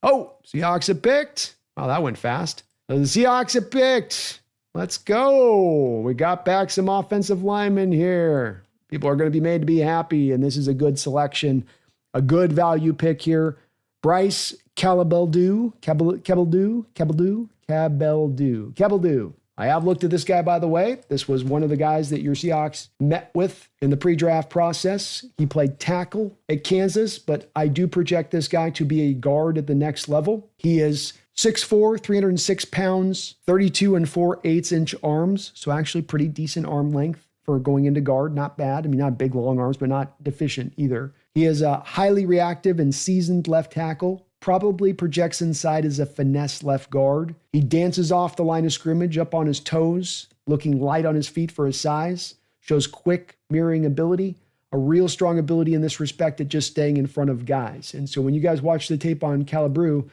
Oh, Seahawks have picked. Wow, that went fast. So the Seahawks have picked. Let's go. We got back some offensive linemen here. People are going to be made to be happy, and this is a good selection, a good value pick here. Bryce Cabeldue. I have looked at this guy, by the way. This was one of the guys that your Seahawks met with in the pre-draft process. He played tackle at Kansas, but I do project this guy to be a guard at the next level. He is 6'4", 306 pounds, 32 4/8-inch arms, so actually pretty decent arm length for going into guard. Not bad. I mean, not big, long arms, but not deficient either. He is a highly reactive and seasoned left tackle. Probably projects inside as a finesse left guard. He dances off the line of scrimmage up on his toes, looking light on his feet for his size. Shows quick mirroring ability, a real strong ability in this respect at just staying in front of guys. And so when you guys watch the tape on Cabeldue,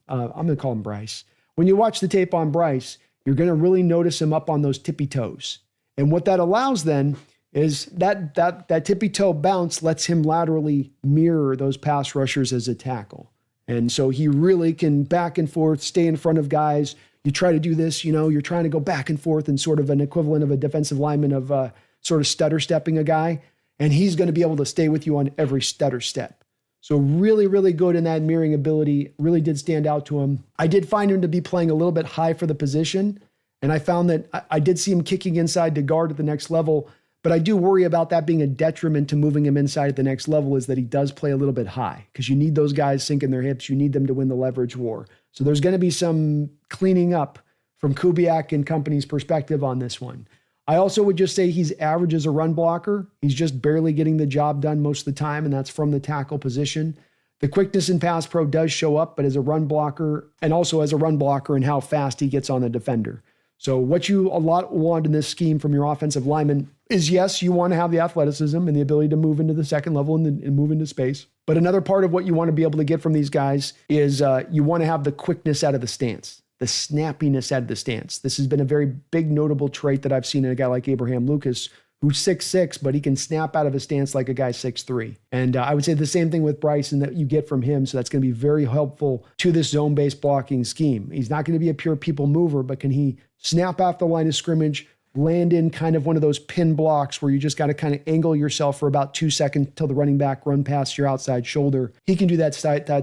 I'm going to call him Bryce. When you watch the tape on Bryce, you're going to really notice him up on those tippy toes. And what that allows then is that tippy toe bounce lets him laterally mirror those pass rushers as a tackle. And so he really can back and forth, stay in front of guys. You try to do this, you're trying to go back and forth in sort of an equivalent of a defensive lineman of sort of stutter stepping a guy. And he's going to be able to stay with you on every stutter step. So really, really good in that mirroring ability. Really did stand out to him. I did find him to be playing a little bit high for the position. And I found that I did see him kicking inside to guard at the next level. But I do worry about that being a detriment to moving him inside at the next level, is that he does play a little bit high because you need those guys sinking their hips. You need them to win the leverage war. So there's going to be some cleaning up from Kubiak and company's perspective on this one. I also would just say he's average as a run blocker. He's just barely getting the job done most of the time, and that's from the tackle position. The quickness in pass pro does show up, but as a run blocker, and also as a run blocker and how fast he gets on the defender. So what you a lot want in this scheme from your offensive lineman is, yes, you want to have the athleticism and the ability to move into the second level and move into space. But another part of what you want to be able to get from these guys is you want to have the quickness out of the stance, the snappiness out of the stance. This has been a very big notable trait that I've seen in a guy like Abraham Lucas, who's 6'6", but he can snap out of a stance like a guy 6'3". And I would say the same thing with Bryce, and that you get from him. So that's going to be very helpful to this zone-based blocking scheme. He's not going to be a pure people mover, but can he snap off the line of scrimmage, land in kind of one of those pin blocks where you just got to kind of angle yourself for about 2 seconds till the running back run past your outside shoulder. He can do that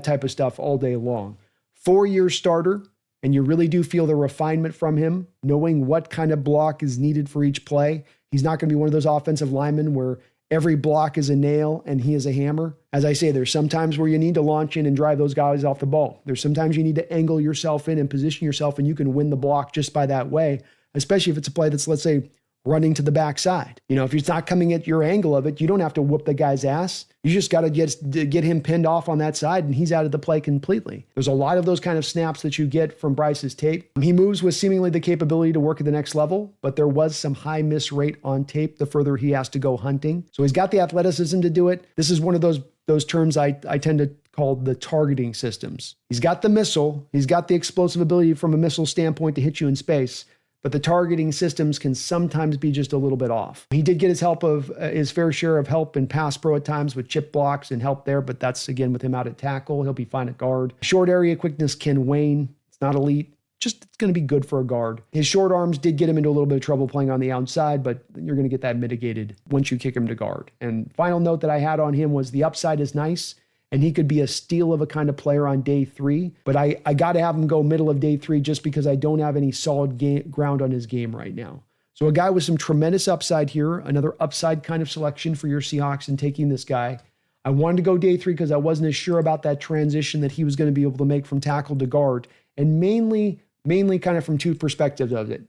type of stuff all day long. 4-year starter, and you really do feel the refinement from him, knowing what kind of block is needed for each play. He's not going to be one of those offensive linemen where every block is a nail and he is a hammer. As I say, there's some times where you need to launch in and drive those guys off the ball. There's sometimes you need to angle yourself in and position yourself, and you can win the block just by that way, especially if it's a play that's, let's say, running to the backside. If it's not coming at your angle of it, you don't have to whoop the guy's ass. You just got to get him pinned off on that side, and he's out of the play completely. There's a lot of those kind of snaps that you get from Bryce's tape. He moves with seemingly the capability to work at the next level, but there was some high miss rate on tape the further he has to go hunting. So he's got the athleticism to do it. This is one of those terms I tend to call the targeting systems. He's got the missile. He's got the explosive ability from a missile standpoint to hit you in space. But the targeting systems can sometimes be just a little bit off. He did get his fair share of help in pass pro at times with chip blocks and help there, but that's, again, with him out at tackle. He'll be fine at guard. Short area quickness can wane. It's not elite. Just it's going to be good for a guard. His short arms did get him into a little bit of trouble playing on the outside, but you're going to get that mitigated once you kick him to guard. And final note that I had on him was the upside is nice, and he could be a steal of a kind of player on day 3. But I got to have him go middle of day 3 just because I don't have any solid ground on his game right now. So a guy with some tremendous upside here, another upside kind of selection for your Seahawks in taking this guy. I wanted to go day 3 because I wasn't as sure about that transition that he was going to be able to make from tackle to guard, and mainly kind of from 2 perspectives of it.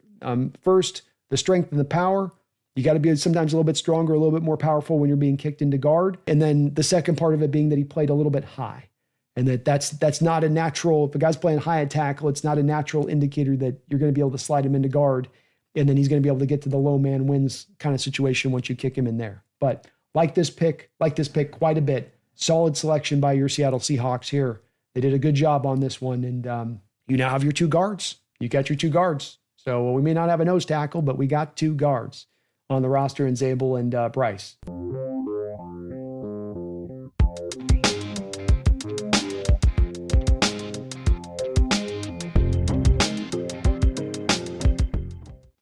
First, the strength and the power. You got to be sometimes a little bit stronger, a little bit more powerful when you're being kicked into guard. And then the second part of it being that he played a little bit high. And that's not a natural, if a guy's playing high at tackle, it's not a natural indicator that you're going to be able to slide him into guard. And then he's going to be able to get to the low man wins kind of situation once you kick him in there. But like this pick quite a bit. Solid selection by your Seattle Seahawks here. They did a good job on this one. And you now have your 2 guards. You got your 2 guards. So we may not have a nose tackle, but we got 2 guards on the roster in Zabel and Bryce.